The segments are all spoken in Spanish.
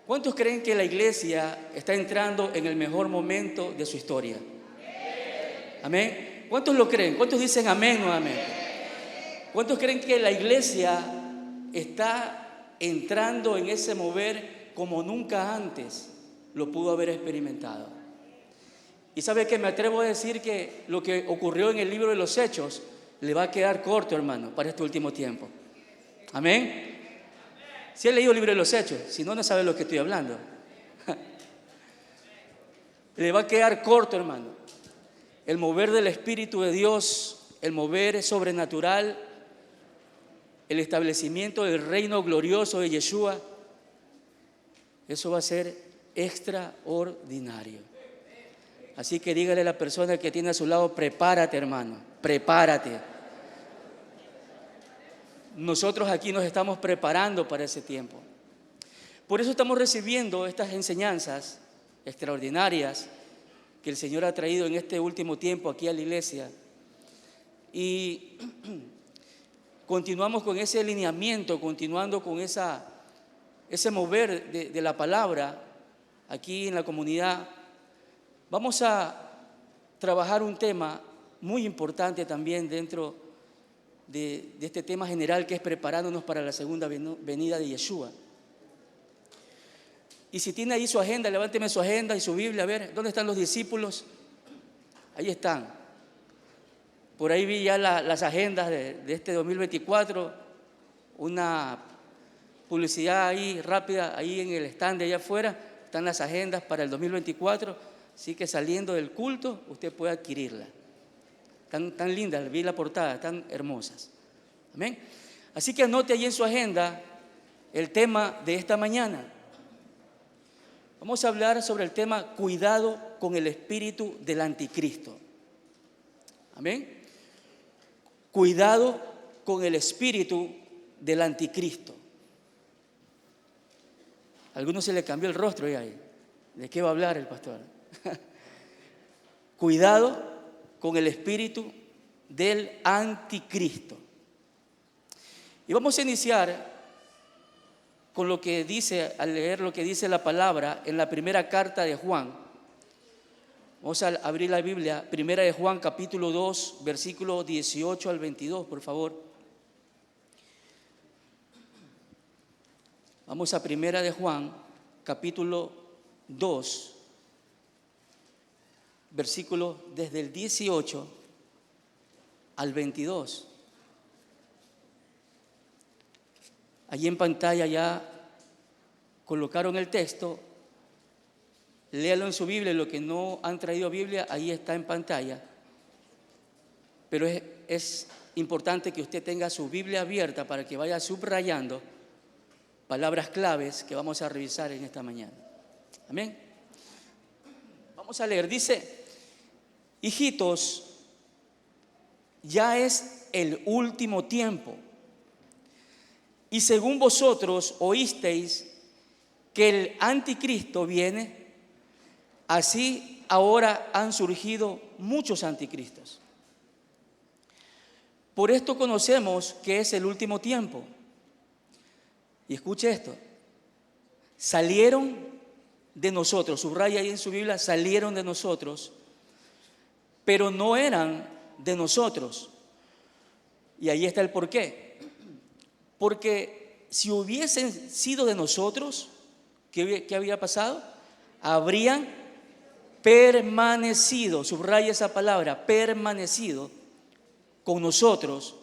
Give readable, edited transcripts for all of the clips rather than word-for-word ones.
¿Cuántos creen que la iglesia está entrando en el mejor momento de su historia? ¿Amén? ¿Cuántos lo creen? ¿Cuántos dicen amén nuevamente? ¿Cuántos creen que la iglesia está entrando en ese mover como nunca antes lo pudo haber experimentado? Y sabe que me atrevo a decir que lo que ocurrió en el libro de los Hechos le va a quedar corto, hermano, para este último tiempo. ¿Amén? Si he leído el libro de los Hechos, si no, no sabe lo que estoy hablando. Le va a quedar corto, hermano. El mover del Espíritu de Dios, el mover sobrenatural, el establecimiento del reino glorioso de Yeshua, eso va a ser extraordinario. Así que dígale a la persona que tiene a su lado, prepárate, hermano, prepárate. Nosotros aquí nos estamos preparando para ese tiempo. Por eso estamos recibiendo estas enseñanzas extraordinarias que el Señor ha traído en este último tiempo aquí a la iglesia. Y continuamos con ese alineamiento, continuando con ese mover de la palabra aquí en la comunidad. Vamos a trabajar un tema muy importante también dentro de este tema general, que es preparándonos para la segunda venida de Yeshua. Y si tiene ahí su agenda, levánteme su agenda y su Biblia, a ver, ¿dónde están los discípulos? Ahí están. Por ahí vi ya las agendas de este 2024, una publicidad ahí rápida, ahí en el stand de allá afuera, están las agendas para el 2024, así que saliendo del culto usted puede adquirirla. Tan lindas, vi la portada, tan hermosas. Amén. Así que anote ahí en su agenda el tema de esta mañana. Vamos a hablar sobre el tema cuidado con el espíritu del anticristo. Amén. Cuidado con el espíritu del anticristo. A algunos se le cambió el rostro ya ahí. ¿De qué va a hablar el pastor? Cuidado con el espíritu del anticristo. Y vamos a iniciar con lo que dice, al leer lo que dice la palabra en la primera carta de Juan. Vamos a abrir la Biblia, primera de Juan, capítulo 2, versículo 18 al 22, por favor. Vamos a primera de Juan, capítulo 2, versículo desde el 18 al 22. Allí en pantalla ya colocaron el texto. Léalo en su Biblia. Los que no han traído Biblia, ahí está en pantalla. Pero es importante que usted tenga su Biblia abierta para que vaya subrayando palabras claves que vamos a revisar en esta mañana. Amén. Vamos a leer. Dice: hijitos, ya es el último tiempo. Y según vosotros oísteis que el anticristo viene, así ahora han surgido muchos anticristos. Por esto conocemos que es el último tiempo. Y escuche esto: salieron de nosotros, subraya ahí en su Biblia, salieron de nosotros, pero no eran de nosotros. Y ahí está el porqué. Porque si hubiesen sido de nosotros, ¿qué había pasado? Habrían permanecido, subraya esa palabra, permanecido con nosotros,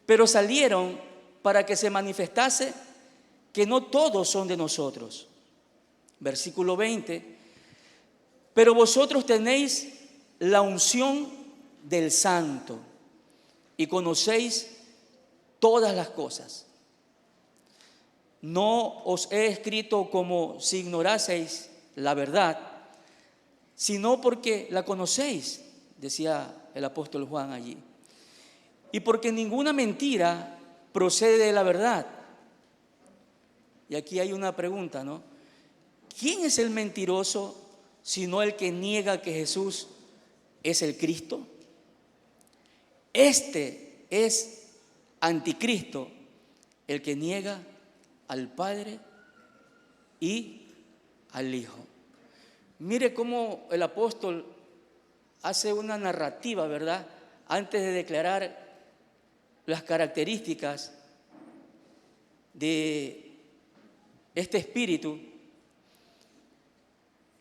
pero salieron para que se manifestase que no todos son de nosotros. Versículo 20: pero vosotros tenéis la unción del Santo y conocéis todas las cosas. No os he escrito como si ignoraseis la verdad, sino porque la conocéis, decía el apóstol Juan allí, y porque ninguna mentira procede de la verdad. Y aquí hay una pregunta, ¿no? ¿Quién es el mentiroso sino el que niega que Jesús es el Cristo? Este es anticristo, el que niega al Padre y al Hijo. Mire cómo el apóstol hace una narrativa, ¿verdad?, antes de declarar las características de este espíritu.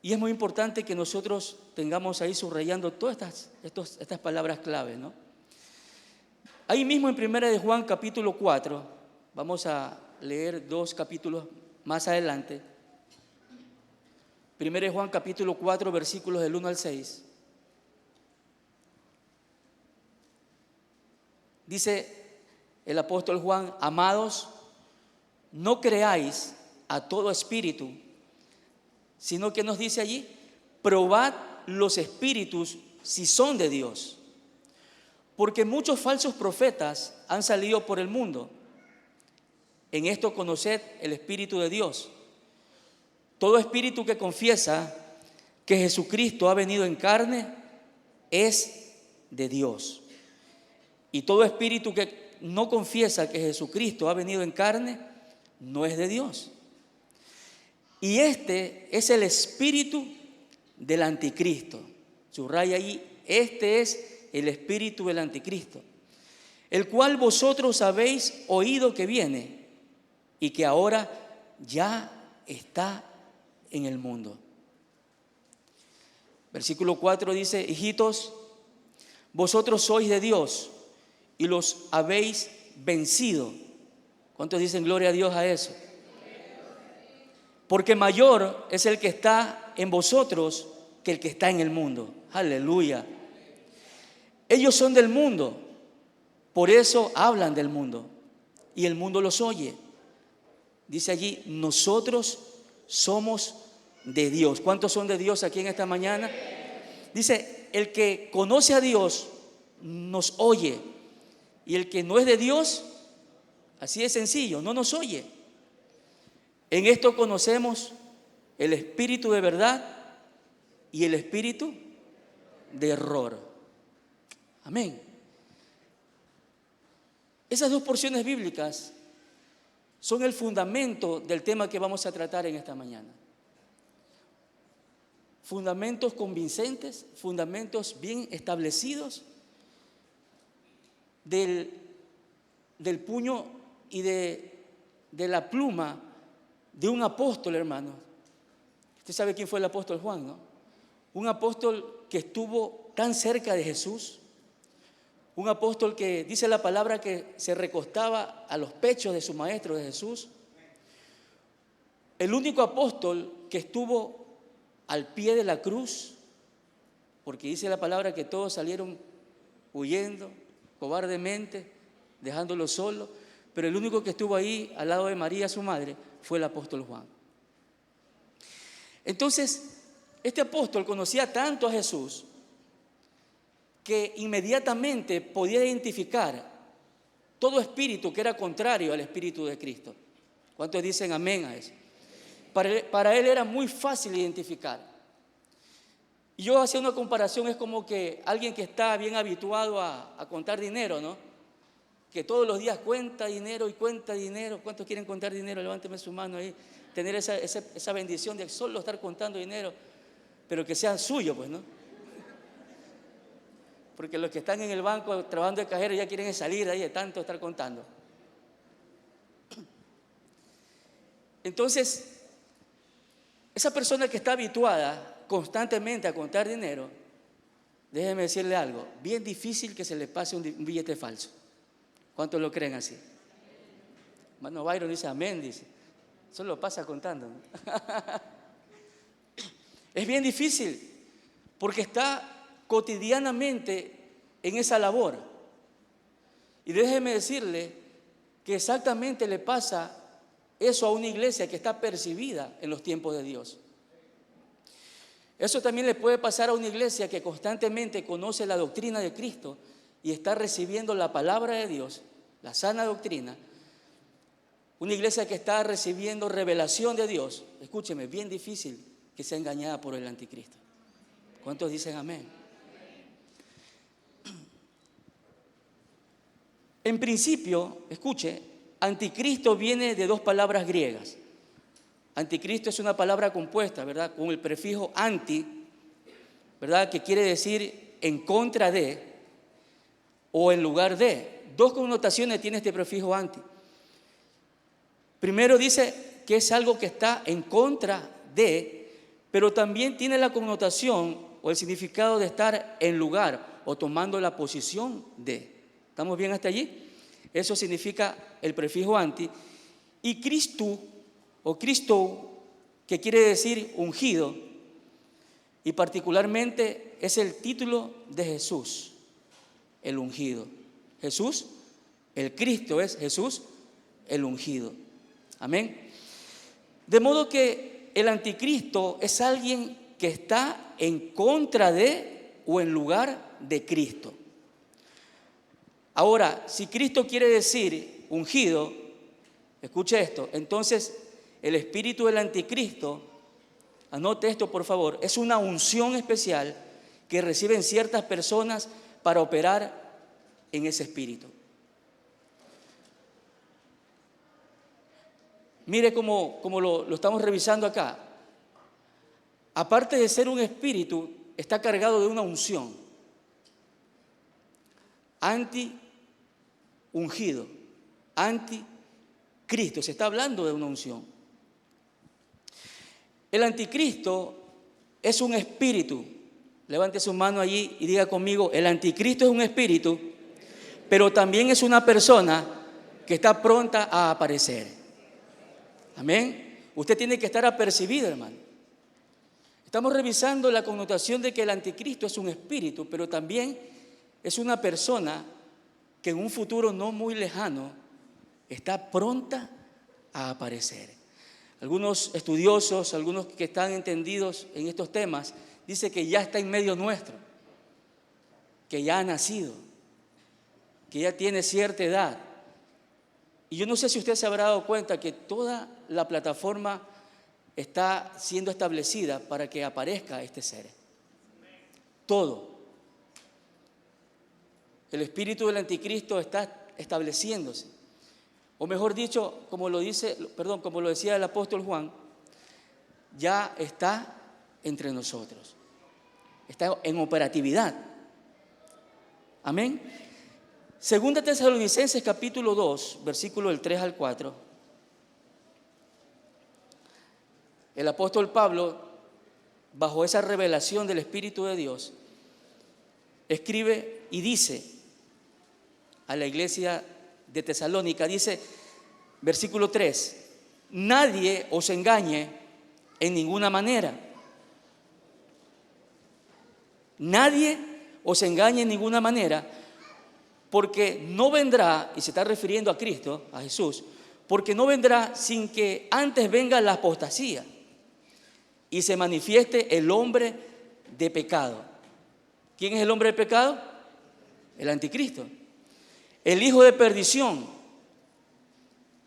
Y es muy importante que nosotros tengamos ahí subrayando todas estas palabras clave, ¿no? Ahí mismo en 1 de Juan capítulo 4, vamos a leer 2 capítulos más adelante. 1 de Juan capítulo 4, versículos del 1 al 6. Dice el apóstol Juan: amados, no creáis a todo espíritu, sino que nos dice allí: probad los espíritus si son de Dios, porque muchos falsos profetas han salido por el mundo. En esto conoced el Espíritu de Dios. Todo espíritu que confiesa que Jesucristo ha venido en carne es de Dios. Y todo espíritu que no confiesa que Jesucristo ha venido en carne no es de Dios. Y este es el espíritu del anticristo. Subraya ahí: este es el espíritu del anticristo, el cual vosotros habéis oído que viene y que ahora ya está en el mundo. Versículo 4 dice: hijitos, vosotros sois de Dios y los habéis vencido. ¿Cuántos dicen gloria a Dios a eso? Porque mayor es el que está en vosotros que el que está en el mundo. Aleluya. Ellos son del mundo, por eso hablan del mundo y el mundo los oye. Dice allí: nosotros somos de Dios. ¿Cuántos son de Dios aquí en esta mañana? Dice: el que conoce a Dios nos oye, y el que no es de Dios, así de sencillo, no nos oye. En esto conocemos el espíritu de verdad y el espíritu de error. Amén. Esas dos porciones bíblicas son el fundamento del tema que vamos a tratar en esta mañana. Fundamentos convincentes, fundamentos bien establecidos del puño y de la pluma de un apóstol, hermano. Usted sabe quién fue el apóstol Juan, ¿no? Un apóstol que estuvo tan cerca de Jesús. Un apóstol que dice la palabra que se recostaba a los pechos de su maestro, de Jesús. El único apóstol que estuvo al pie de la cruz, porque dice la palabra que todos salieron huyendo cobardemente, dejándolo solo, pero el único que estuvo ahí al lado de María, su madre, fue el apóstol Juan. Entonces, este apóstol conocía tanto a Jesús que inmediatamente podía identificar todo espíritu que era contrario al espíritu de Cristo. ¿Cuántos dicen amén a eso? Para él era muy fácil identificar. Y yo hacía una comparación, es como que alguien que está bien habituado a contar dinero, ¿no? Que todos los días cuenta dinero y cuenta dinero. ¿Cuántos quieren contar dinero? Levánteme su mano ahí. Tener esa bendición de solo estar contando dinero, pero que sea suyo, pues, ¿no? Porque los que están en el banco trabajando de cajero ya quieren salir de ahí de tanto estar contando. Entonces, esa persona que está habituada constantemente a contar dinero, déjeme decirle algo: bien difícil que se le pase un billete falso. ¿Cuántos lo creen así? Hermano Byron dice amén, dice. Solo pasa contando, ¿no? Es bien difícil porque está cotidianamente en esa labor. Y déjeme decirle que exactamente le pasa eso a una iglesia que está percibida en los tiempos de Dios. Eso también le puede pasar a una iglesia que constantemente conoce la doctrina de Cristo y está recibiendo la palabra de Dios, la sana doctrina. Una iglesia que está recibiendo revelación de Dios. Escúcheme, bien difícil que sea engañada por el anticristo. ¿Cuántos dicen amén? En principio, escuche, anticristo viene de dos palabras griegas. Anticristo es una palabra compuesta, ¿verdad?, con el prefijo anti, ¿verdad?, que quiere decir en contra de o en lugar de. Dos connotaciones tiene este prefijo anti. Primero dice que es algo que está en contra de, pero también tiene la connotación o el significado de estar en lugar o tomando la posición de. ¿Estamos bien hasta allí? Eso significa el prefijo anti. Y Cristo o Cristo, que quiere decir ungido, y particularmente es el título de Jesús, el ungido. Jesús, el Cristo es Jesús, el ungido. Amén. De modo que el anticristo es alguien que está en contra de o en lugar de Cristo. Ahora, si Cristo quiere decir ungido, escuche esto, entonces el espíritu del anticristo, anote esto por favor, es una unción especial que reciben ciertas personas para operar en ese espíritu. Mire cómo lo estamos revisando acá. Aparte de ser un espíritu, está cargado de una unción. Anti-ungido, anticristo. Se está hablando de una unción. El anticristo es un espíritu. Levante su mano allí y diga conmigo, el anticristo es un espíritu, pero también es una persona que está pronta a aparecer. Amén. Usted tiene que estar apercibido, hermano. Estamos revisando la connotación de que el anticristo es un espíritu, pero también es una persona que en un futuro no muy lejano está pronta a aparecer. Algunos estudiosos, algunos que están entendidos en estos temas, dicen que ya está en medio nuestro, que ya ha nacido, que ya tiene cierta edad. Y yo no sé si usted se habrá dado cuenta que toda la plataforma está siendo establecida para que aparezca este ser. Todo. El espíritu del anticristo está estableciéndose. O mejor dicho, como lo decía el apóstol Juan, ya está entre nosotros. Está en operatividad. Amén. Segunda Tesalonicenses capítulo 2, versículo del 3 al 4. El apóstol Pablo, bajo esa revelación del Espíritu de Dios, escribe y dice a la iglesia de Tesalónica, dice, versículo 3, nadie os engañe en ninguna manera. Nadie os engañe en ninguna manera, porque no vendrá, y se está refiriendo a Cristo, a Jesús, porque no vendrá sin que antes venga la apostasía y se manifieste el hombre de pecado. ¿Quién es el hombre de pecado? El anticristo. El hijo de perdición.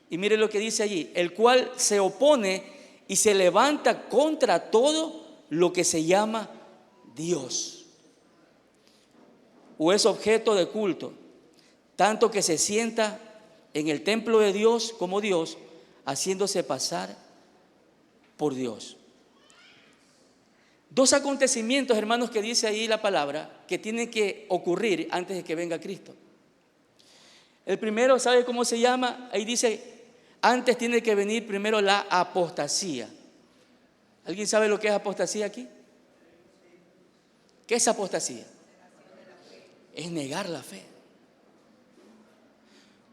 Y mire lo que dice allí, el cual se opone y se levanta contra todo lo que se llama Dios o es objeto de culto, tanto que se sienta en el templo de Dios como Dios, haciéndose pasar por Dios. Dos acontecimientos, hermanos, que dice ahí la palabra, que tienen que ocurrir antes de que venga Cristo. El primero, ¿sabe cómo se llama? Ahí dice, antes tiene que venir primero la apostasía. ¿Alguien sabe lo que es apostasía aquí? ¿Qué es apostasía? Es negar la fe.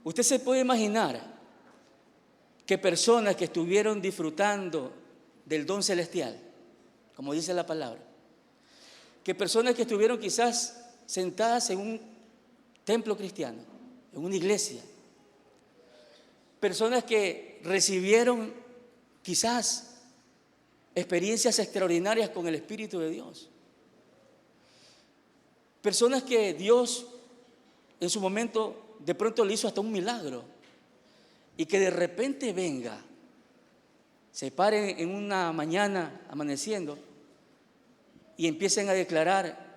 Usted se puede imaginar que personas que estuvieron disfrutando del don celestial, como dice la palabra, que personas que estuvieron quizás sentadas en un templo cristiano, en una iglesia, personas que recibieron quizás experiencias extraordinarias con el Espíritu de Dios, personas que Dios en su momento de pronto le hizo hasta un milagro, y que de repente venga, se paren en una mañana amaneciendo y empiecen a declarar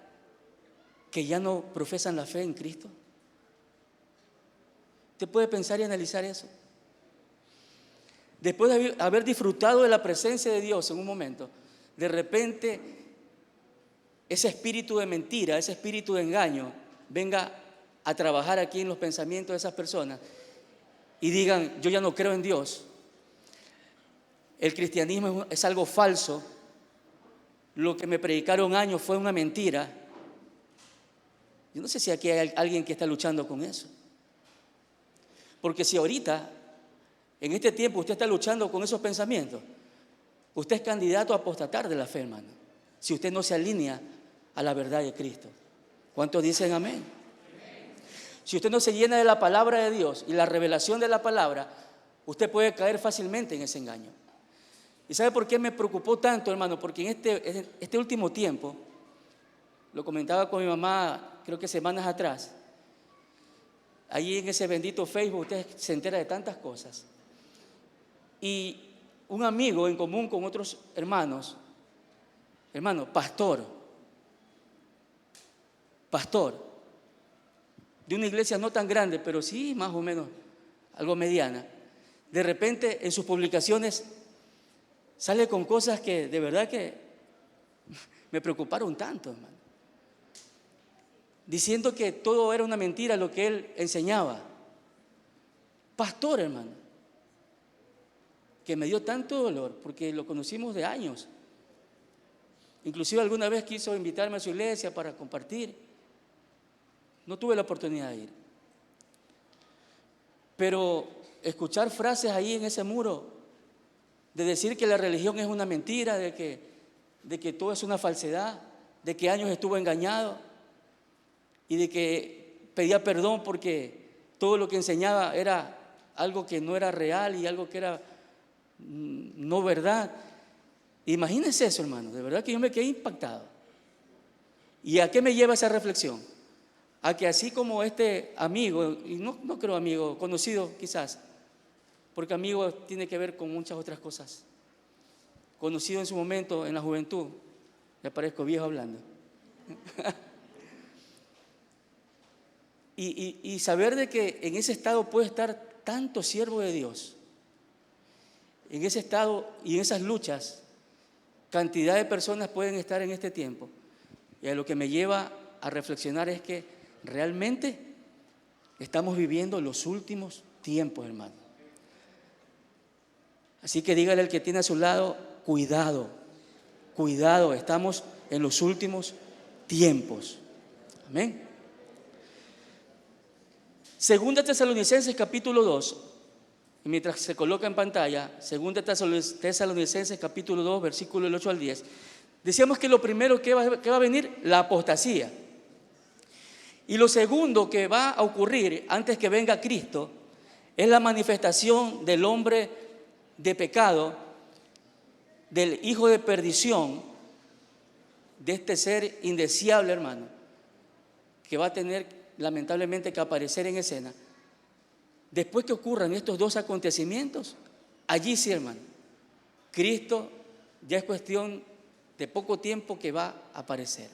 que ya no profesan la fe en Cristo. ¿Usted puede pensar y analizar eso? después de haber disfrutado de la presencia de Dios en un momento, de repente ese espíritu de mentira, ese espíritu de engaño, venga a trabajar aquí en los pensamientos de esas personas y digan: yo ya no creo en Dios, el cristianismo es algo falso, lo que me predicaron años fue una mentira. Yo no sé si aquí hay alguien que está luchando con eso. Porque si ahorita, en este tiempo, usted está luchando con esos pensamientos, usted es candidato a apostatar de la fe, hermano, si usted no se alinea a la verdad de Cristo. ¿Cuántos dicen amén? Si usted no se llena de la palabra de Dios y la revelación de la palabra, usted puede caer fácilmente en ese engaño. ¿Y sabe por qué me preocupó tanto, hermano? Porque en este último tiempo, lo comentaba con mi mamá, creo que semanas atrás, allí en ese bendito Facebook usted se entera de tantas cosas. Y un amigo en común con otros hermanos, pastor, de una iglesia no tan grande, pero sí más o menos algo mediana, de repente en sus publicaciones sale con cosas que de verdad que me preocuparon tanto, hermano. Diciendo que todo era una mentira lo que él enseñaba. Pastor, hermano, que me dio tanto dolor porque lo conocimos de años. Inclusive alguna vez quiso invitarme a su iglesia para compartir. No tuve la oportunidad de ir. Pero escuchar frases ahí en ese muro de decir que la religión es una mentira, de que todo es una falsedad, de que años estuvo engañado y de que pedía perdón porque todo lo que enseñaba era algo que no era real y algo que era no verdad. Imagínense eso, hermano, de verdad que yo me quedé impactado. ¿Y a qué me lleva esa reflexión? A que así como este amigo, y no creo amigo, conocido quizás, porque amigo tiene que ver con muchas otras cosas, conocido en su momento en la juventud, me parezco viejo hablando, y saber de que en ese estado puede estar tanto siervo de Dios, en ese estado y en esas luchas, cantidad de personas pueden estar en este tiempo. Y a lo que me lleva a reflexionar es que realmente estamos viviendo los últimos tiempos, hermano. Así que dígale al que tiene a su lado: cuidado, cuidado, estamos en los últimos tiempos. Amén. Segunda Tesalonicenses capítulo 2, y mientras se coloca en pantalla, Segunda Tesalonicenses capítulo 2, versículo del 8 al 10, decíamos que lo primero que va a venir, la apostasía. Y lo segundo que va a ocurrir antes que venga Cristo es la manifestación del hombre de pecado, del hijo de perdición, de este ser indeseable, hermano, que va a tener lamentablemente que aparecer en escena. Después que ocurran estos dos acontecimientos, allí sí, hermano, Cristo ya es cuestión de poco tiempo que va a aparecer.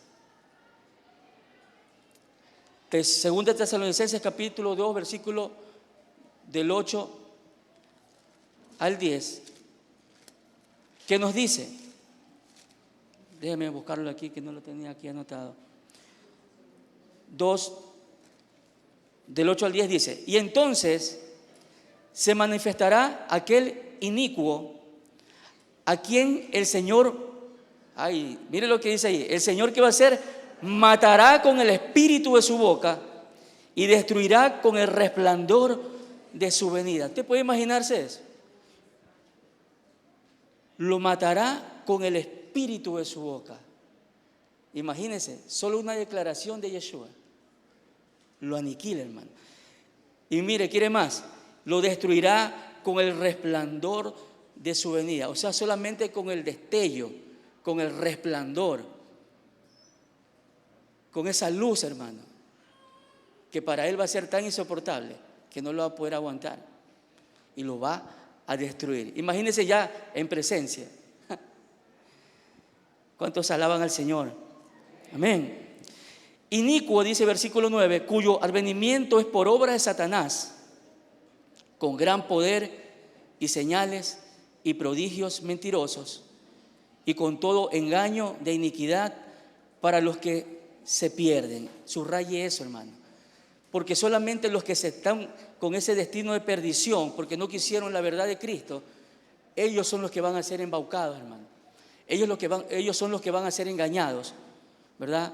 Segunda Tesalonicenses capítulo 2, versículo del 8 al 10, ¿qué nos dice? Déjame buscarlo aquí, que no lo tenía aquí anotado. 2, del 8 al 10 dice: y entonces se manifestará aquel inicuo a quien el Señor, mire lo que dice ahí, el Señor, ¿qué va a hacer? Matará con el espíritu de su boca y destruirá con el resplandor de su venida. ¿Usted puede imaginarse eso? Lo matará con el espíritu de su boca. Imagínense, solo una declaración de Yeshua lo aniquila, hermano. Y mire, quiere más, lo destruirá con el resplandor de su venida. O sea, solamente con el destello, con el resplandor, con esa luz, hermano, que para él va a ser tan insoportable que no lo va a poder aguantar y lo va a destruir. Imagínense ya en presencia. ¿Cuántos alaban al Señor? Amén. Inicuo, dice versículo 9, cuyo advenimiento es por obra de Satanás, con gran poder y señales y prodigios mentirosos, y con todo engaño de iniquidad para los que se pierden. Subraye eso, hermano. Porque solamente los que se están con ese destino de perdición, porque no quisieron la verdad de Cristo, ellos son los que van a ser embaucados, hermano. Ellos son los que van a ser engañados, ¿verdad?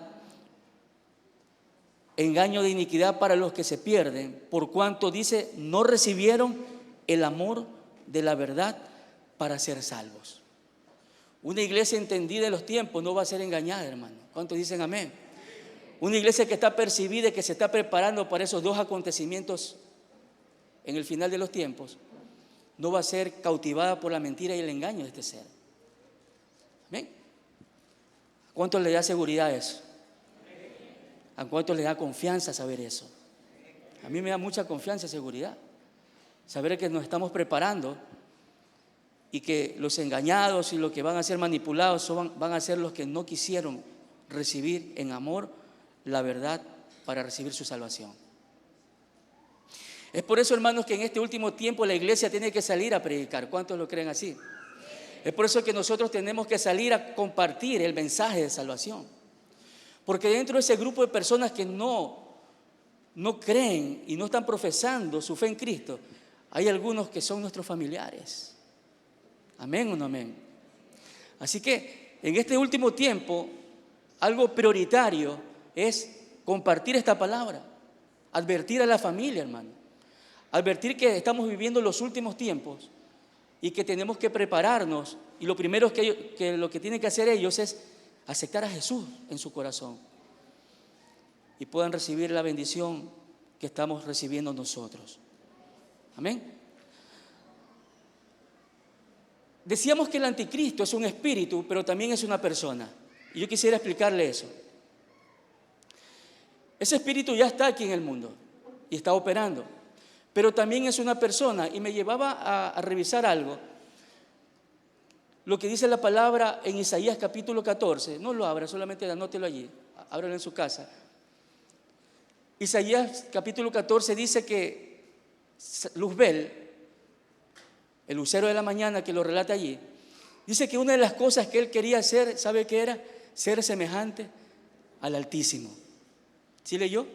Engaño de iniquidad para los que se pierden, por cuanto dice, no recibieron el amor de la verdad para ser salvos. Una iglesia entendida en los tiempos no va a ser engañada, hermano. ¿Cuántos dicen amén? Una iglesia que está percibida y que se está preparando para esos dos acontecimientos en el final de los tiempos, no va a ser cautivada por la mentira y el engaño de este ser. ¿Amén? ¿A cuántos le da seguridad eso? ¿A cuántos le da confianza saber eso? A mí me da mucha confianza y seguridad. Saber que nos estamos preparando y que los engañados y los que van a ser manipulados van a ser los que no quisieron recibir en amor la verdad para recibir su salvación. Es por eso, hermanos, que en este último tiempo la iglesia tiene que salir a predicar. ¿Cuántos lo creen así? Es por eso que nosotros tenemos que salir a compartir el mensaje de salvación. Porque dentro de ese grupo de personas que no creen y no están profesando su fe en Cristo, hay algunos que son nuestros familiares. ¿Amén o no amén? Así que en este último tiempo, algo prioritario es compartir esta palabra, advertir a la familia, hermano, advertir que estamos viviendo los últimos tiempos y que tenemos que prepararnos, y lo primero que lo que tienen que hacer ellos es aceptar a Jesús en su corazón y puedan recibir la bendición que estamos recibiendo nosotros. Amén. Decíamos que el anticristo es un espíritu, pero también es una persona, y yo quisiera explicarle eso. Ese espíritu ya está aquí en el mundo y está operando, pero también es una persona, y me llevaba a revisar algo, lo que dice la palabra en Isaías capítulo 14. No lo abra, solamente anótelo allí, ábralo en su casa. Isaías capítulo 14 dice que Luzbel, el lucero de la mañana que lo relata allí, dice que una de las cosas que él quería hacer, ¿sabe qué era? Ser semejante al Altísimo. ¿Sí leyó?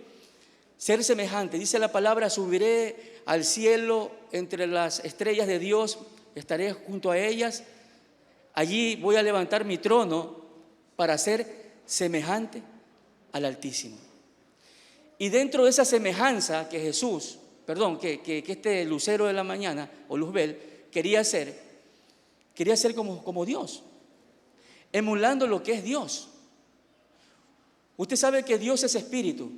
Ser semejante. Dice la palabra, subiré al cielo entre las estrellas de Dios, estaré junto a ellas. Allí voy a levantar mi trono para ser semejante al Altísimo. Y dentro de esa semejanza que que este lucero de la mañana, o Luzbel, quería ser como Dios, emulando lo que es Dios. Usted sabe que Dios es espíritu.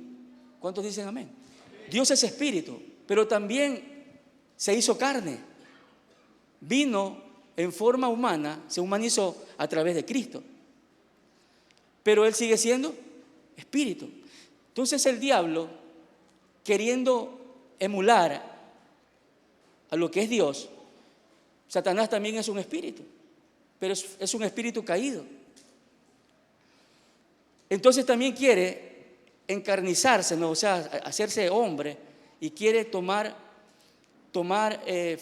¿Cuántos dicen amén? Dios es espíritu, pero también se hizo carne. Vino en forma humana, se humanizó a través de Cristo. Pero Él sigue siendo espíritu. Entonces el diablo, queriendo emular a lo que es Dios, Satanás también es un espíritu, pero es un espíritu caído. Entonces también quiere encarnizarse, ¿no? O sea, hacerse hombre, y quiere tomar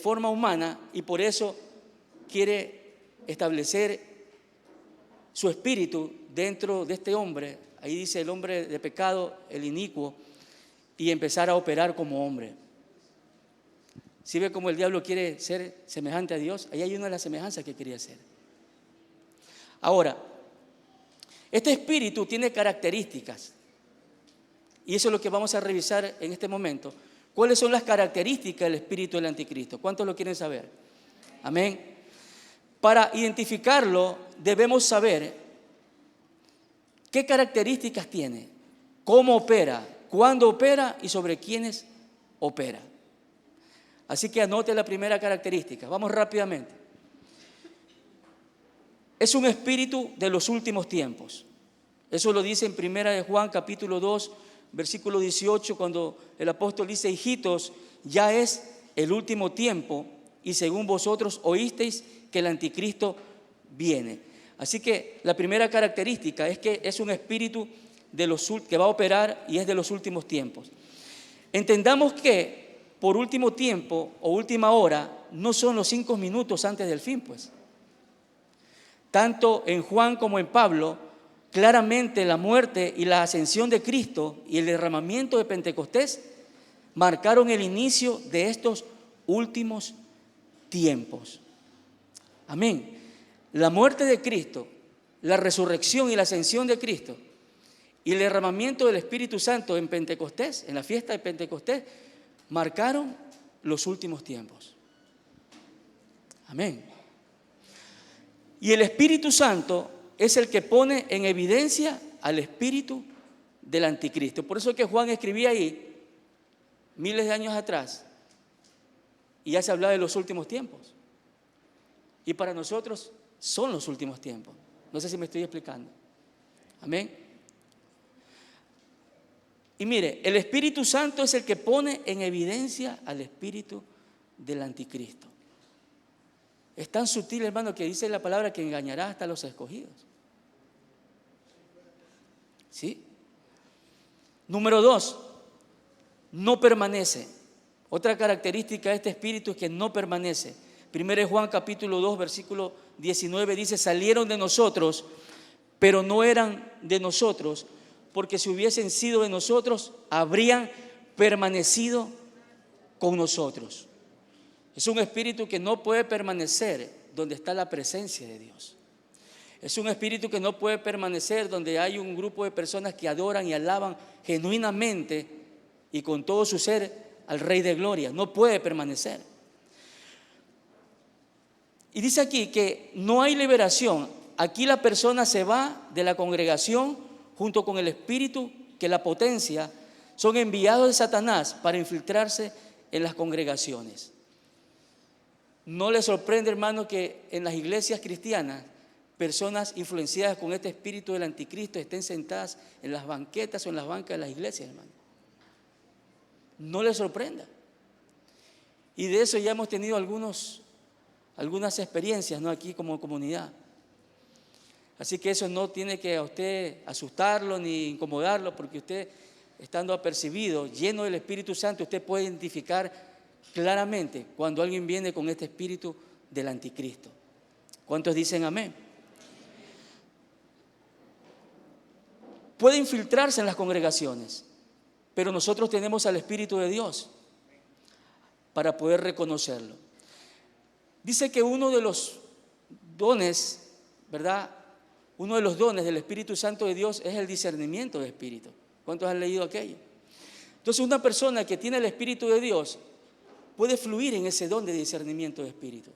forma humana, y por eso quiere establecer su espíritu dentro de este hombre. Ahí dice el hombre de pecado, el inicuo, y empezar a operar como hombre. ¿Sí ve cómo el diablo quiere ser semejante a Dios? Ahí hay una de las semejanzas que quería hacer. Ahora, este espíritu tiene características, y eso es lo que vamos a revisar en este momento. ¿Cuáles son las características del espíritu del anticristo? ¿Cuántos lo quieren saber? Amén. Para identificarlo debemos saber qué características tiene, cómo opera, cuándo opera y sobre quiénes opera. Así que anote la primera característica. Vamos rápidamente. Es un espíritu de los últimos tiempos. Eso lo dice en Primera de Juan capítulo 2, versículo 18, cuando el apóstol dice: hijitos, ya es el último tiempo, y según vosotros oísteis que el anticristo viene. Así que la primera característica es que es un espíritu que va a operar y es de los últimos tiempos. Entendamos que por último tiempo o última hora no son los 5 minutos antes del fin, pues. Tanto en Juan como en Pablo, claramente la muerte y la ascensión de Cristo y el derramamiento de Pentecostés marcaron el inicio de estos últimos tiempos. Amén. La muerte de Cristo, la resurrección y la ascensión de Cristo y el derramamiento del Espíritu Santo en Pentecostés, en la fiesta de Pentecostés, marcaron los últimos tiempos. Amén. Y el Espíritu Santo es el que pone en evidencia al espíritu del anticristo. Por eso es que Juan escribía ahí, miles de años atrás, y ya se hablaba de los últimos tiempos. Y para nosotros son los últimos tiempos. No sé si me estoy explicando. Amén. Y mire, el Espíritu Santo es el que pone en evidencia al espíritu del anticristo. Es tan sutil, hermano, que dice la palabra que engañará hasta los escogidos. ¿Sí? Número 2, no permanece. Otra característica de este espíritu es que no permanece. 1 Juan capítulo 2, versículo 19 dice, salieron de nosotros, pero no eran de nosotros, porque si hubiesen sido de nosotros, habrían permanecido con nosotros. Es un espíritu que no puede permanecer donde está la presencia de Dios. Es un espíritu que no puede permanecer donde hay un grupo de personas que adoran y alaban genuinamente y con todo su ser al Rey de Gloria. No puede permanecer. Y dice aquí que no hay liberación. Aquí la persona se va de la congregación junto con el espíritu que la potencia. Son enviados de Satanás para infiltrarse en las congregaciones. No le sorprende, hermano, que en las iglesias cristianas personas influenciadas con este espíritu del anticristo estén sentadas en las banquetas o en las bancas de las iglesias, hermano. No le sorprenda. Y de eso ya hemos tenido algunas experiencias, ¿no?, aquí como comunidad. Así que eso no tiene que a usted asustarlo ni incomodarlo, porque usted, estando apercibido, lleno del Espíritu Santo, usted puede identificar claramente cuando alguien viene con este espíritu del anticristo. ¿Cuántos dicen amén? Puede infiltrarse en las congregaciones, pero nosotros tenemos al Espíritu de Dios para poder reconocerlo. Dice que uno de los dones, ¿verdad? Uno de los dones del Espíritu Santo de Dios es el discernimiento de espíritu. ¿Cuántos han leído aquello? Entonces, una persona que tiene el Espíritu de Dios puede fluir en ese don de discernimiento de espíritu.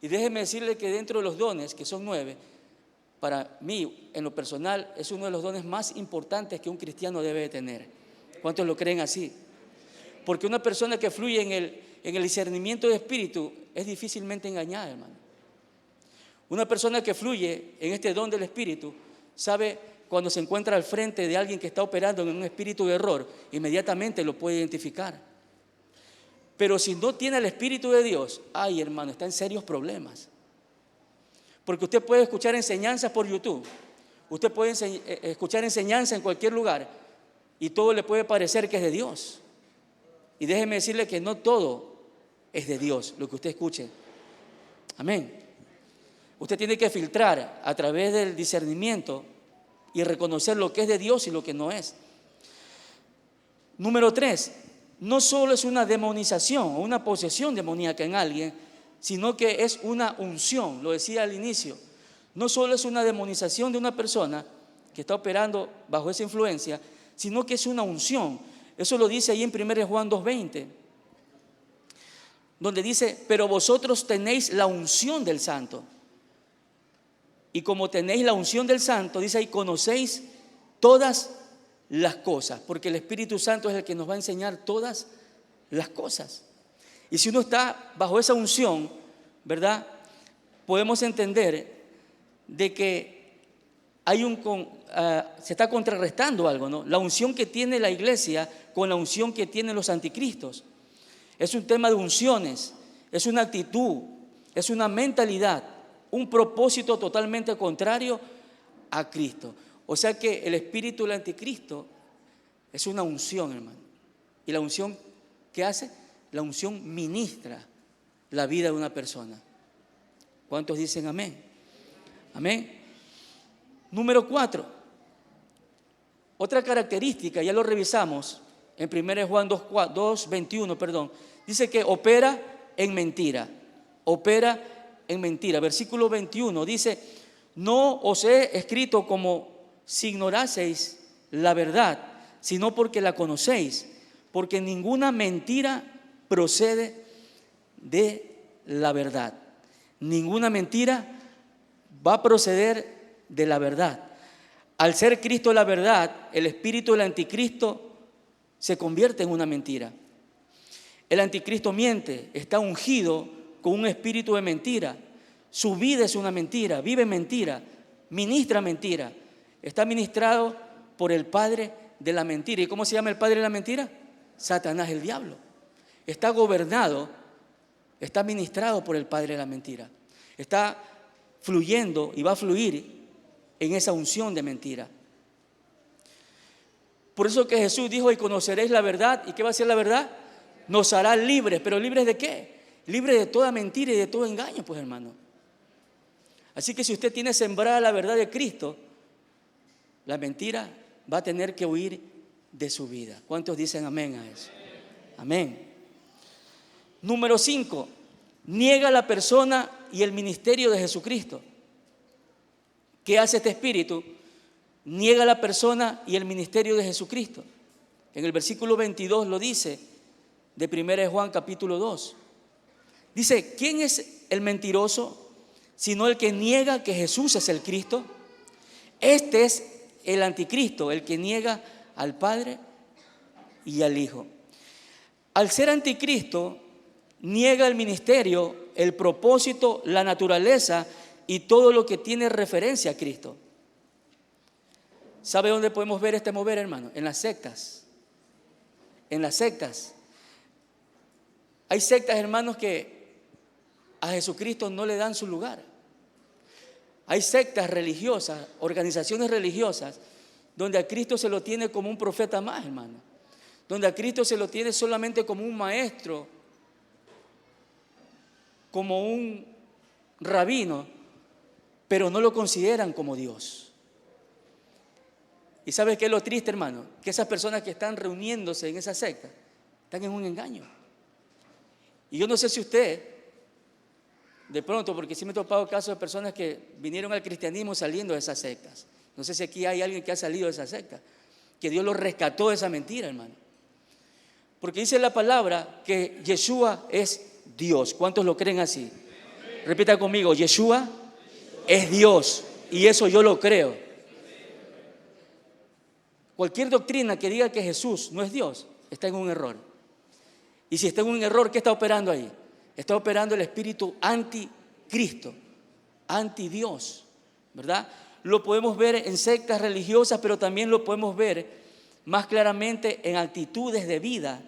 Y déjeme decirle que dentro de los dones, que son 9, para mí, en lo personal, es uno de los dones más importantes que un cristiano debe de tener. ¿Cuántos lo creen así? Porque una persona que fluye en el discernimiento de espíritu es difícilmente engañada, hermano. Una persona que fluye en este don del espíritu sabe cuando se encuentra al frente de alguien que está operando en un espíritu de error, inmediatamente lo puede identificar. Pero si no tiene el Espíritu de Dios, ay, hermano, está en serios problemas. Porque usted puede escuchar enseñanzas por YouTube, usted puede escuchar enseñanzas en cualquier lugar y todo le puede parecer que es de Dios. Y déjeme decirle que no todo es de Dios lo que usted escuche. Amén. Usted tiene que filtrar a través del discernimiento y reconocer lo que es de Dios y lo que no es. Número 3. No solo es una demonización o una posesión demoníaca en alguien, sino que es una unción, lo decía al inicio. No solo es una demonización de una persona que está operando bajo esa influencia, sino que es una unción. Eso lo dice ahí en 1 Juan 2:20, donde dice, pero vosotros tenéis la unción del Santo. Y como tenéis la unción del Santo, dice ahí, conocéis todas las cosas, porque el Espíritu Santo es el que nos va a enseñar todas las cosas. Y si uno está bajo esa unción, ¿verdad?, podemos entender de que hay se está contrarrestando algo, ¿no? La unción que tiene la iglesia con la unción que tienen los anticristos. Es un tema de unciones, es una actitud, es una mentalidad, un propósito totalmente contrario a Cristo. O sea que el espíritu del anticristo es una unción, hermano. ¿Y la unción qué hace? La unción ministra la vida de una persona. ¿Cuántos dicen amén? Amén. Número 4. Otra característica, ya lo revisamos en 1 Juan 2:21, perdón. Dice que opera en mentira. Opera en mentira. Versículo 21 dice: no os he escrito como si ignoraseis la verdad, sino porque la conocéis, porque ninguna mentira procede de la verdad. Ninguna mentira va a proceder de la verdad. Al ser Cristo la verdad, el espíritu del anticristo se convierte en una mentira. El anticristo miente, está ungido con un espíritu de mentira. Su vida es una mentira, vive mentira, ministra mentira. Está ministrado por el padre de la mentira. ¿Y cómo se llama el padre de la mentira? Satanás, el diablo. Está gobernado, está ministrado por el padre de la mentira. Está fluyendo y va a fluir en esa unción de mentira. Por eso que Jesús dijo: y conoceréis la verdad. ¿Y qué va a ser la verdad? Nos hará libres. ¿Pero libres de qué? Libres de toda mentira y de todo engaño, pues, hermano. Así que si usted tiene sembrada la verdad de Cristo, la mentira va a tener que huir de su vida. ¿Cuántos dicen amén a eso? Amén. Número 5. Niega la persona y el ministerio de Jesucristo. ¿Qué hace este espíritu? Niega la persona y el ministerio de Jesucristo. En el versículo 22 lo dice, de 1 Juan capítulo 2. Dice: ¿quién es el mentiroso sino el que niega que Jesús es el Cristo? Este es el anticristo, el que niega al Padre y al Hijo. Al ser anticristo, niega el ministerio, el propósito, la naturaleza y todo lo que tiene referencia a Cristo. ¿Sabe dónde podemos ver este mover, hermano? En las sectas. En las sectas. Hay sectas, hermanos, que a Jesucristo no le dan su lugar. Hay sectas religiosas, organizaciones religiosas, donde a Cristo se lo tiene como un profeta más, hermano. Donde a Cristo se lo tiene solamente como un maestro, como un rabino, pero no lo consideran como Dios. ¿Y sabes qué es lo triste, hermano? Que esas personas que están reuniéndose en esa secta están en un engaño. Y yo no sé si usted, de pronto, porque sí me he topado casos de personas que vinieron al cristianismo saliendo de esas sectas. No sé si aquí hay alguien que ha salido de esa secta, que Dios lo rescató de esa mentira, hermano. Porque dice la palabra que Yeshua es Dios. ¿Cuántos lo creen así? Repita conmigo: Yeshua es Dios, y eso yo lo creo. Cualquier doctrina que diga que Jesús no es Dios está en un error. Y si está en un error, ¿qué está operando ahí? Está operando el espíritu anticristo, antidios, ¿verdad? Lo podemos ver en sectas religiosas, pero también lo podemos ver más claramente en actitudes de vida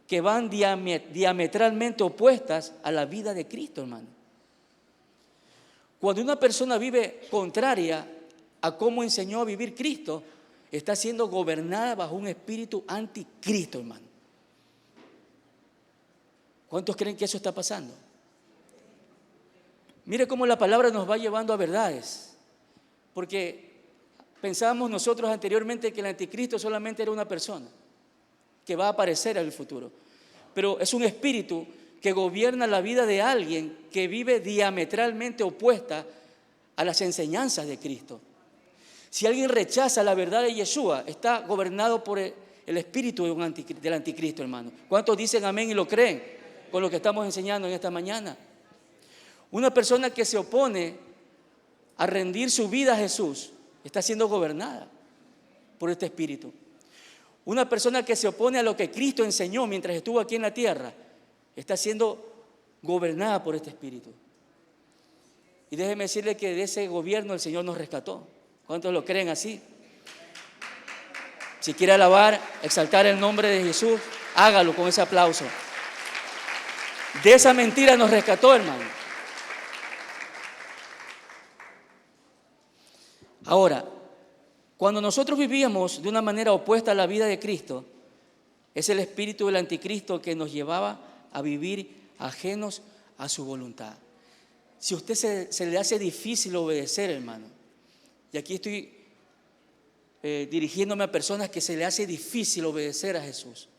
que van diametralmente opuestas a la vida de Cristo, hermano. Cuando una persona vive contraria a cómo enseñó a vivir Cristo, está siendo gobernada bajo un espíritu anticristo, hermano. ¿Cuántos creen que eso está pasando? Mire cómo la palabra nos va llevando a verdades. Porque pensábamos nosotros anteriormente que el anticristo solamente era una persona que va a aparecer en el futuro. Pero es un espíritu que gobierna la vida de alguien que vive diametralmente opuesta a las enseñanzas de Cristo. Si alguien rechaza la verdad de Yeshua, está gobernado por el espíritu del anticristo, hermano. ¿Cuántos dicen amén y lo creen con lo que estamos enseñando en esta mañana? Una persona que se opone a rendir su vida a Jesús está siendo gobernada por este espíritu. Una persona que se opone a lo que Cristo enseñó mientras estuvo aquí en la tierra está siendo gobernada por este espíritu. Y déjeme decirle que de ese gobierno el Señor nos rescató. ¿Cuántos lo creen así? Si quiere alabar, exaltar el nombre de Jesús, hágalo con ese aplauso. De esa mentira nos rescató, hermano. Ahora, cuando nosotros vivíamos de una manera opuesta a la vida de Cristo, es el espíritu del anticristo que nos llevaba a vivir ajenos a su voluntad. Si a usted se le hace difícil obedecer, hermano, y aquí estoy dirigiéndome a personas que se le hace difícil obedecer a Jesús,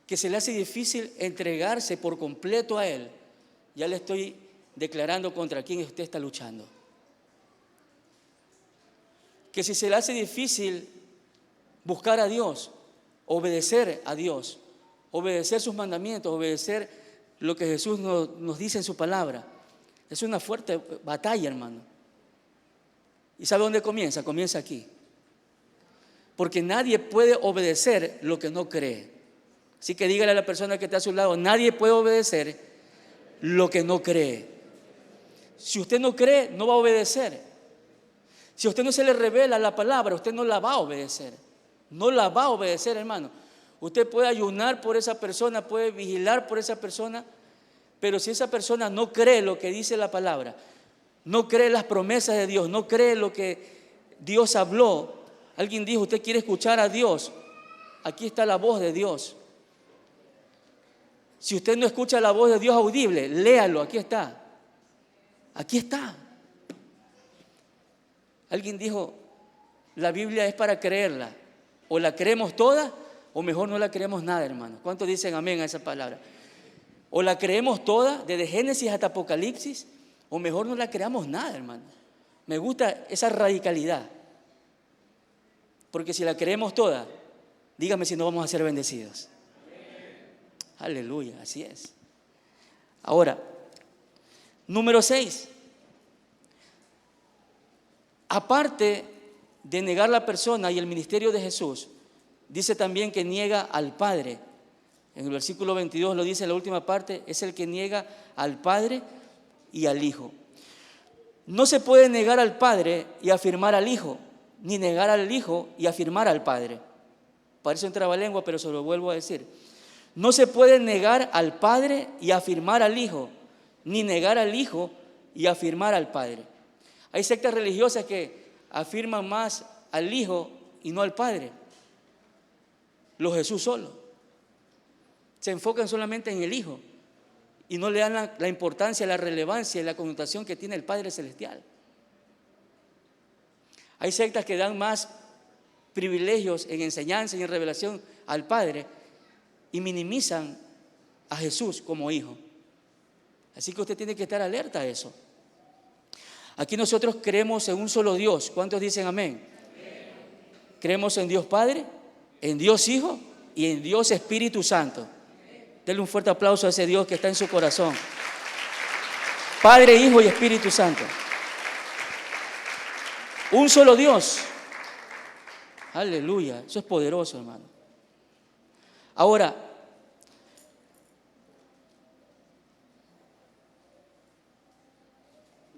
que se le hace difícil entregarse por completo a Él, ya le estoy declarando contra quién usted está luchando. Que si se le hace difícil buscar a Dios, obedecer a Dios, obedecer sus mandamientos, obedecer lo que Jesús nos dice en su palabra, es una fuerte batalla, hermano. ¿Y sabe dónde comienza? Comienza aquí. Porque nadie puede obedecer lo que no cree. Así que dígale a la persona que está a su lado, nadie puede obedecer lo que no cree. Si usted no cree, no va a obedecer. Si a usted no se le revela la palabra, usted no la va a obedecer. No la va a obedecer, hermano. Usted puede ayunar por esa persona, puede vigilar por esa persona, pero si esa persona no cree lo que dice la palabra, no cree las promesas de Dios, no cree lo que Dios habló. Alguien dijo, usted quiere escuchar a Dios, aquí está la voz de Dios. Si usted no escucha la voz de Dios audible, léalo, aquí está. Aquí está. Alguien dijo, la Biblia es para creerla. O la creemos toda, o mejor no la creemos nada, hermano. ¿Cuántos dicen amén a esa palabra? O la creemos toda, desde Génesis hasta Apocalipsis, o mejor no la creamos nada, hermano. Me gusta esa radicalidad. Porque si la creemos toda, dígame si no vamos a ser bendecidos. Aleluya, así es. Ahora, número 6. Aparte de negar la persona y el ministerio de Jesús, dice también que niega al Padre. En el versículo 22 lo dice en la última parte, es el que niega al Padre y al Hijo. No se puede negar al Padre y afirmar al Hijo, ni negar al Hijo y afirmar al Padre. Parece un trabalengua, pero se lo vuelvo a decir. No se puede negar al Padre y afirmar al Hijo, ni negar al Hijo y afirmar al Padre. Hay sectas religiosas que afirman más al Hijo y no al Padre. Los Jesús solo. Se enfocan solamente en el Hijo y no le dan la importancia, la relevancia y la connotación que tiene el Padre Celestial. Hay sectas que dan más privilegios en enseñanza y en revelación al Padre y minimizan a Jesús como Hijo. Así que usted tiene que estar alerta a eso. Aquí nosotros creemos en un solo Dios. ¿Cuántos dicen amén? Creemos en Dios Padre, en Dios Hijo y en Dios Espíritu Santo. Denle un fuerte aplauso a ese Dios que está en su corazón. Padre, Hijo y Espíritu Santo. Un solo Dios. Aleluya. Eso es poderoso, hermano. Ahora,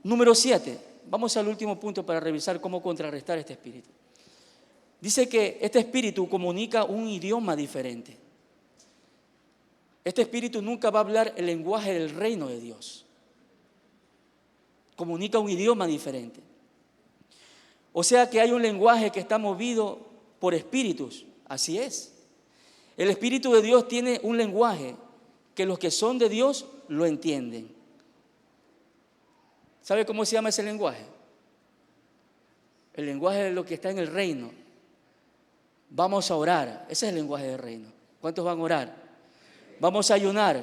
número 7. Vamos al último punto para revisar cómo contrarrestar este espíritu. Dice que este espíritu comunica un idioma diferente. Este espíritu nunca va a hablar el lenguaje del reino de Dios. Comunica un idioma diferente. O sea que hay un lenguaje que está movido por espíritus. Así es. El Espíritu de Dios tiene un lenguaje que los que son de Dios lo entienden. ¿Sabe cómo se llama ese lenguaje? El lenguaje de lo que está en el reino. Vamos a orar. Ese es el lenguaje del reino. ¿Cuántos van a orar? Vamos a ayunar.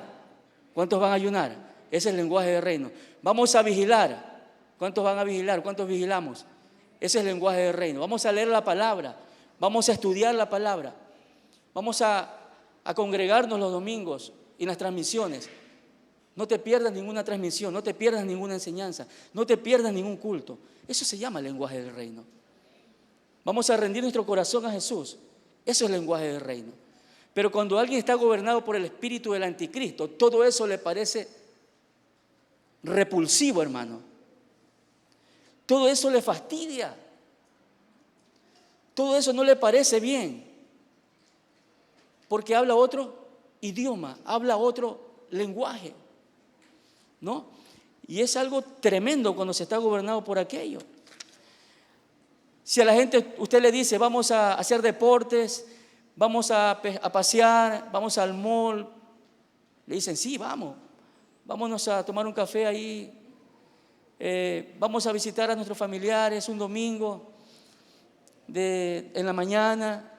¿Cuántos van a ayunar? Ese es el lenguaje del reino. Vamos a vigilar. ¿Cuántos van a vigilar? ¿Cuántos vigilamos? Ese es el lenguaje del reino. Vamos a leer la palabra. Vamos a estudiar la palabra. Vamos a congregarnos los domingos y en las transmisiones. No te pierdas ninguna transmisión, no te pierdas ninguna enseñanza, no te pierdas ningún culto. Eso se llama el lenguaje del reino. Vamos a rendir nuestro corazón a Jesús. Eso es el lenguaje del reino. Pero cuando alguien está gobernado por el espíritu del anticristo, todo eso le parece repulsivo, hermano. Todo eso le fastidia. Todo eso no le parece bien. Porque habla otro idioma, habla otro lenguaje, ¿no? Y es algo tremendo cuando se está gobernado por aquello. Si a la gente usted le dice, vamos a hacer deportes, vamos a pasear, vamos al mall, le dicen, sí, vamos vámonos a tomar un café ahí, vamos a visitar a nuestros familiares un domingo en la mañana,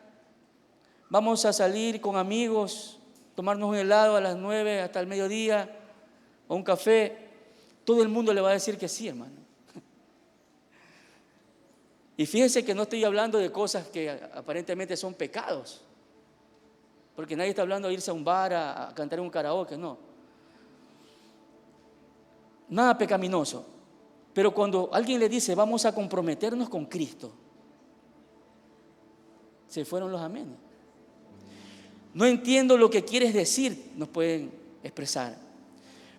vamos a salir con amigos, tomarnos un helado a las 9 hasta el mediodía, o un café. Todo el mundo le va a decir que sí, hermano. Y fíjense que no estoy hablando de cosas que aparentemente son pecados, porque nadie está hablando de irse a un bar a cantar en un karaoke, no. Nada pecaminoso. Pero cuando alguien le dice, vamos a comprometernos con Cristo, se fueron los amenes. No entiendo lo que quieres decir, nos pueden expresar.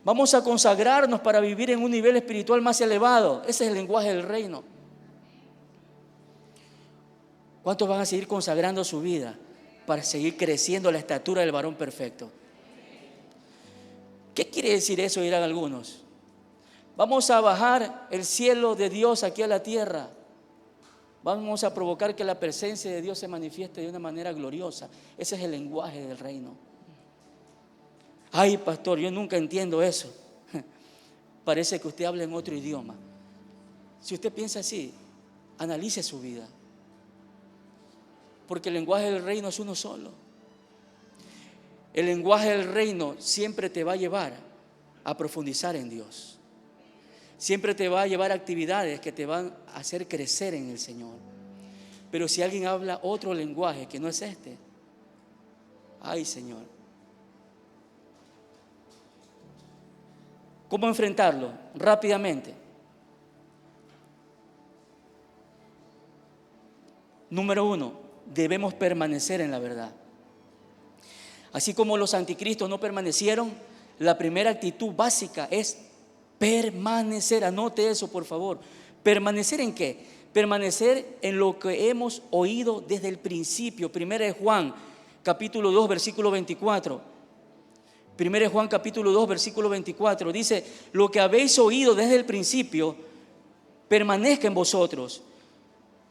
Vamos a consagrarnos para vivir en un nivel espiritual más elevado. Ese es el lenguaje del reino. ¿Cuántos van a seguir consagrando su vida para seguir creciendo a la estatura del varón perfecto? ¿Qué quiere decir eso? Dirán algunos. Vamos a bajar el cielo de Dios aquí a la tierra. Vamos a provocar que la presencia de Dios se manifieste de una manera gloriosa. Ese es el lenguaje del reino. Ay, pastor, yo nunca entiendo eso. Parece que usted habla en otro idioma. Si usted piensa así, analice su vida. Porque el lenguaje del reino es uno solo. El lenguaje del reino siempre te va a llevar a profundizar en Dios. Siempre te va a llevar a actividades que te van a hacer crecer en el Señor. Pero si alguien habla otro lenguaje que no es este, ay, Señor. ¿Cómo enfrentarlo? Rápidamente. Número 1, debemos permanecer en la verdad. Así como los anticristos no permanecieron, la primera actitud básica es permanecer. Anote eso, por favor. ¿Permanecer en qué? Permanecer en lo que hemos oído desde el principio. Primera de Juan, capítulo 2, versículo 24. Primera de Juan, capítulo 2, versículo 24. Dice, lo que habéis oído desde el principio, permanezca en vosotros.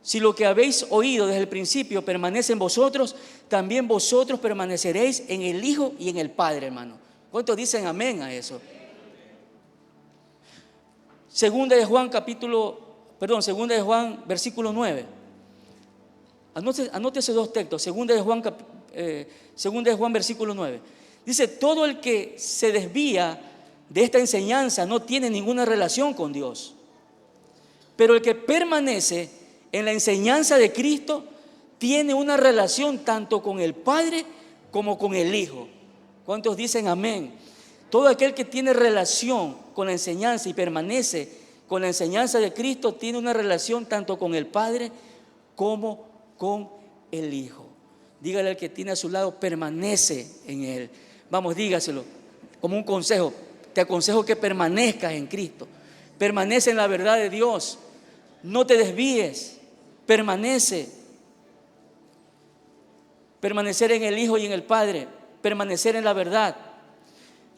Si lo que habéis oído desde el principio permanece en vosotros, también vosotros permaneceréis en el Hijo y en el Padre, hermano. ¿Cuántos dicen amén a eso? Segunda de Juan, versículo 9. Anote esos dos textos. Segunda de Juan, versículo 9. Dice, todo el que se desvía de esta enseñanza no tiene ninguna relación con Dios. Pero el que permanece en la enseñanza de Cristo tiene una relación tanto con el Padre como con el Hijo. ¿Cuántos dicen amén? Todo aquel que tiene relación con la enseñanza y permanece con la enseñanza de Cristo tiene una relación tanto con el Padre como con el Hijo. Dígale al que tiene a su lado, permanece en Él. Vamos, dígaselo como un consejo. Te aconsejo que permanezcas en Cristo. Permanece en la verdad de Dios. No te desvíes. Permanece. Permanecer en el Hijo y en el Padre. Permanecer en la verdad.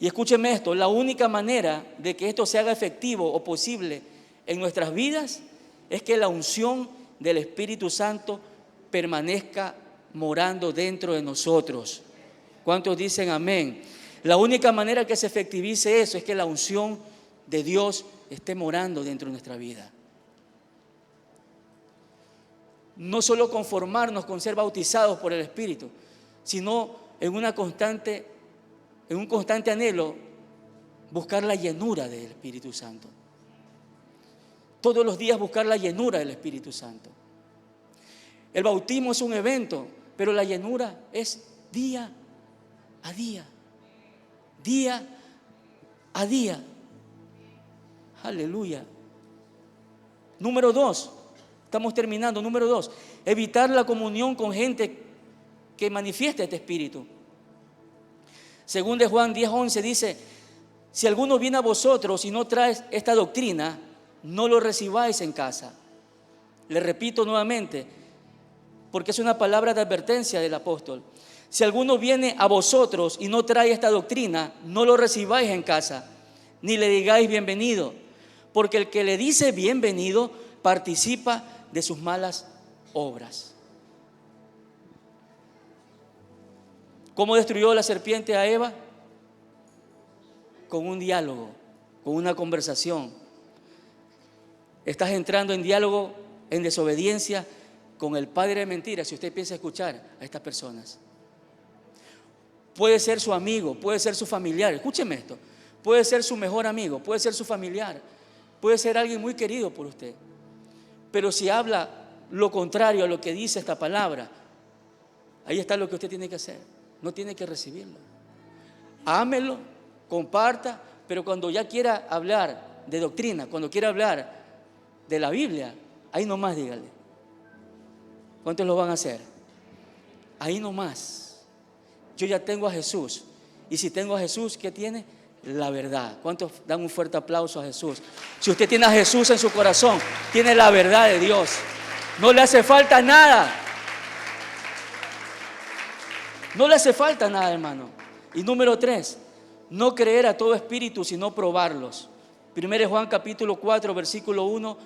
Y escúcheme esto, la única manera de que esto se haga efectivo o posible en nuestras vidas es que la unción del Espíritu Santo permanezca morando dentro de nosotros. ¿Cuántos dicen amén? La única manera que se efectivice eso es que la unción de Dios esté morando dentro de nuestra vida. No solo conformarnos con ser bautizados por el Espíritu, sino en un constante anhelo buscar la llenura del Espíritu Santo. Todos los días buscar la llenura del Espíritu Santo. El bautismo es un evento, pero la llenura es día a día. Día a día. Aleluya. Número 2, estamos terminando. Número 2, evitar la comunión con gente que manifieste este espíritu. Según de Juan 10:11 dice, si alguno viene a vosotros y no trae esta doctrina, no lo recibáis en casa. Le repito nuevamente, porque es una palabra de advertencia del apóstol. Si alguno viene a vosotros y no trae esta doctrina, no lo recibáis en casa, ni le digáis bienvenido, porque el que le dice bienvenido participa de sus malas obras. ¿Cómo destruyó la serpiente a Eva? con un diálogo, con una conversación. Estás entrando en diálogo, en desobediencia con el padre de mentiras si usted piensa escuchar a estas personas. Puede ser su amigo, puede ser su familiar, escúcheme esto, puede ser su mejor amigo, puede ser su familiar, puede ser alguien muy querido por usted. Pero si habla lo contrario a lo que dice esta palabra, ahí está lo que usted tiene que hacer. No tiene que recibirlo. Ámelo, comparta, pero cuando ya quiera hablar de doctrina, cuando quiera hablar de la Biblia, ahí nomás dígale. ¿Cuántos lo van a hacer? Ahí nomás. Yo ya tengo a Jesús. Y si tengo a Jesús, ¿qué tiene? La verdad. ¿Cuántos dan un fuerte aplauso a Jesús? Si usted tiene a Jesús en su corazón, tiene la verdad de Dios. No le hace falta nada. No le hace falta nada, hermano. Y número 3, no creer a todo espíritu, sino probarlos. 1 Juan capítulo 4, versículo 1.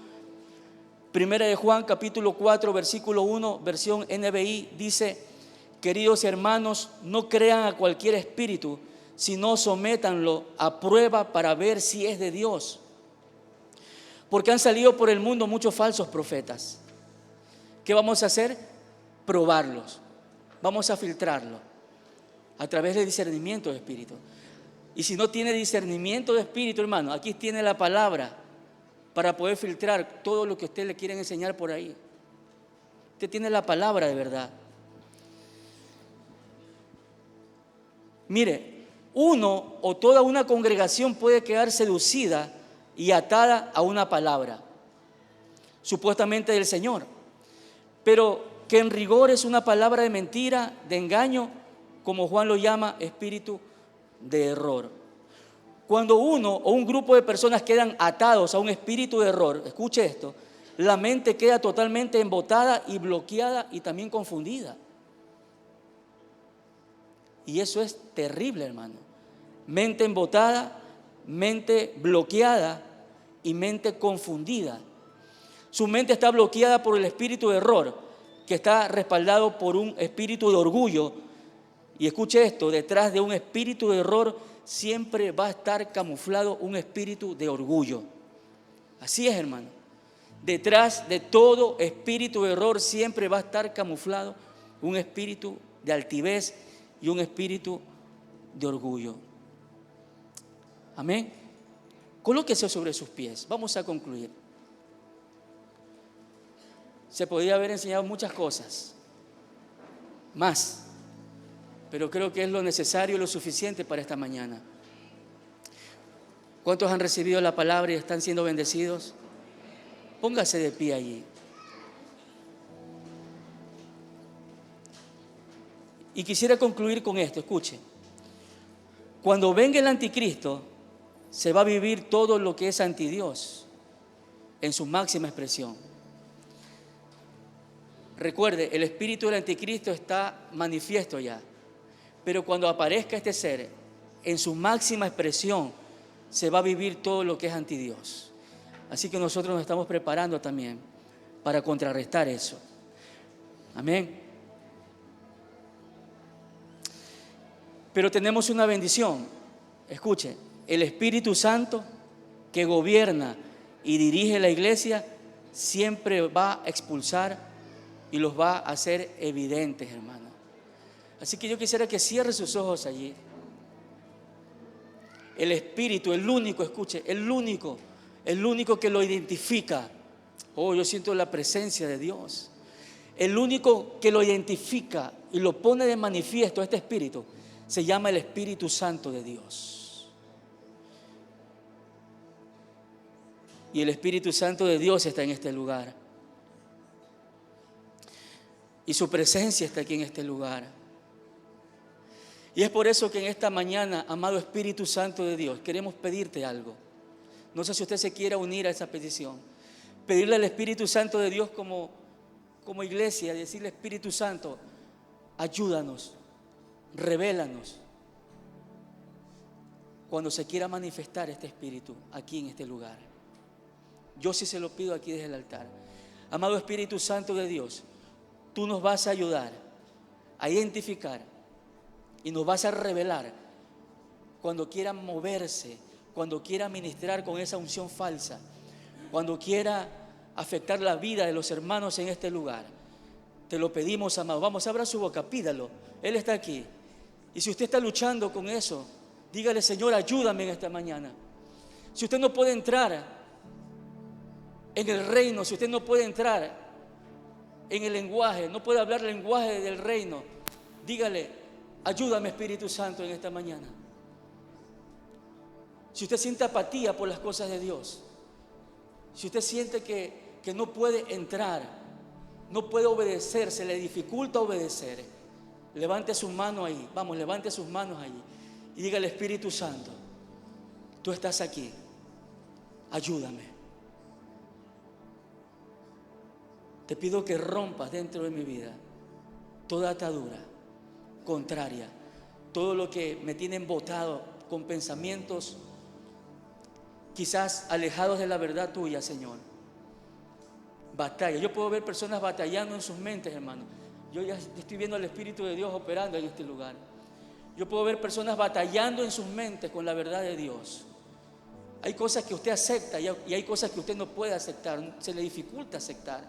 1 Juan capítulo 4, versículo 1, versión NBI, dice: queridos hermanos, no crean a cualquier espíritu, sino sométanlo a prueba para ver si es de Dios. Porque han salido por el mundo muchos falsos profetas. ¿Qué vamos a hacer? Probarlos. Vamos a filtrarlo a través de discernimiento de espíritu. Y si no tiene discernimiento de espíritu, hermano, aquí tiene la palabra para poder filtrar todo lo que usted le quieren enseñar por ahí. Usted tiene la palabra de verdad. Mire, uno o toda una congregación puede quedar seducida y atada a una palabra, supuestamente del Señor, pero que en rigor es una palabra de mentira, de engaño, como Juan lo llama, espíritu de error. Cuando uno o un grupo de personas quedan atados a un espíritu de error, escuche esto, la mente queda totalmente embotada y bloqueada y también confundida. Y eso es terrible, hermano. Mente embotada, mente bloqueada y mente confundida. Su mente está bloqueada por el espíritu de error, que está respaldado por un espíritu de orgullo. Y escuche esto, detrás de un espíritu de error siempre va a estar camuflado un espíritu de orgullo. Así es, hermano. Detrás de todo espíritu de error siempre va a estar camuflado un espíritu de altivez y un espíritu de orgullo. Amén. Colóquese sobre sus pies. Vamos a concluir. Se podría haber enseñado muchas cosas más, pero creo que es lo necesario y lo suficiente para esta mañana. ¿Cuántos han recibido la palabra y están siendo bendecidos? Póngase de pie allí. Y quisiera concluir con esto, escuche. Cuando venga el anticristo, se va a vivir todo lo que es antidios en su máxima expresión. Recuerde, el espíritu del anticristo está manifiesto ya, pero cuando aparezca este ser en su máxima expresión, se va a vivir todo lo que es antidios. Así que nosotros nos estamos preparando también para contrarrestar eso. Amén. Pero tenemos una bendición. Escuche, el Espíritu Santo que gobierna y dirige la iglesia siempre va a expulsar y los va a hacer evidentes, hermano. Así que yo quisiera que cierre sus ojos allí. El Espíritu, el único, escuche, el único que lo identifica. Oh, yo siento la presencia de Dios. El único que lo identifica y lo pone de manifiesto a este Espíritu se llama el Espíritu Santo de Dios. Y el Espíritu Santo de Dios está en este lugar. Y su presencia está aquí en este lugar. Y es por eso que en esta mañana, amado Espíritu Santo de Dios, queremos pedirte algo. No sé si usted se quiera unir a esa petición. Pedirle al Espíritu Santo de Dios como iglesia, decirle: Espíritu Santo, ayúdanos, revélanos cuando se quiera manifestar este Espíritu aquí en este lugar. Yo sí se lo pido aquí desde el altar. Amado Espíritu Santo de Dios, tú nos vas a ayudar a identificar y nos vas a revelar cuando quiera moverse, cuando quiera ministrar con esa unción falsa, cuando quiera afectar la vida de los hermanos en este lugar. Te lo pedimos, amado. Vamos, abra su boca, pídalo. Él está aquí. Y si usted está luchando con eso, dígale: Señor, ayúdame en esta mañana. Si usted no puede entrar en el reino, si usted no puede entrar en el lenguaje, no puede hablar el lenguaje del reino, dígale: ayúdame, Espíritu Santo, en esta mañana. Si usted siente apatía por las cosas de Dios, si usted siente que no puede entrar, no puede obedecer, se le dificulta obedecer, levante su mano ahí. Vamos, levante sus manos ahí y dígale: Espíritu Santo, tú estás aquí, ayúdame. Te pido que rompas dentro de mi vida toda atadura contraria, todo lo que me tiene embotado con pensamientos quizás alejados de la verdad tuya, Señor. Batalla. Yo puedo ver personas batallando en sus mentes, hermano. Yo ya estoy viendo al Espíritu de Dios operando en este lugar. Yo puedo ver personas batallando en sus mentes con la verdad de Dios. Hay cosas que usted acepta y hay cosas que usted no puede aceptar. Se le dificulta aceptar.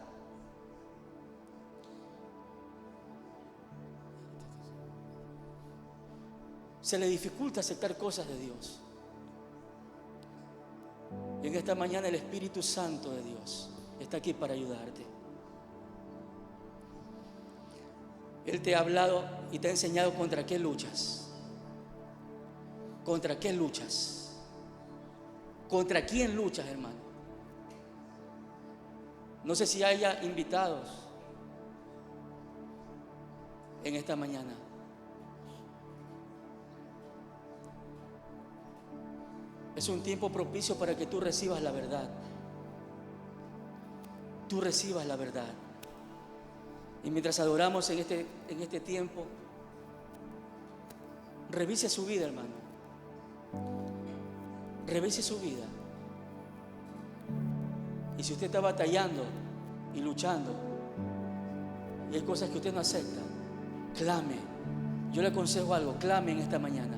Se le dificulta aceptar cosas de Dios. Y en esta mañana el Espíritu Santo de Dios está aquí para ayudarte. Él te ha hablado y te ha enseñado contra qué luchas. ¿Contra qué luchas? ¿Contra quién luchas, hermano? No sé si haya invitados en esta mañana. Es un tiempo propicio para que tú recibas la verdad. Tú recibas la verdad. Y mientras adoramos en este tiempo, revise su vida, hermano. Revise su vida. Y si usted está batallando y luchando y hay cosas que usted no acepta, clame. Yo le aconsejo algo: clame en esta mañana.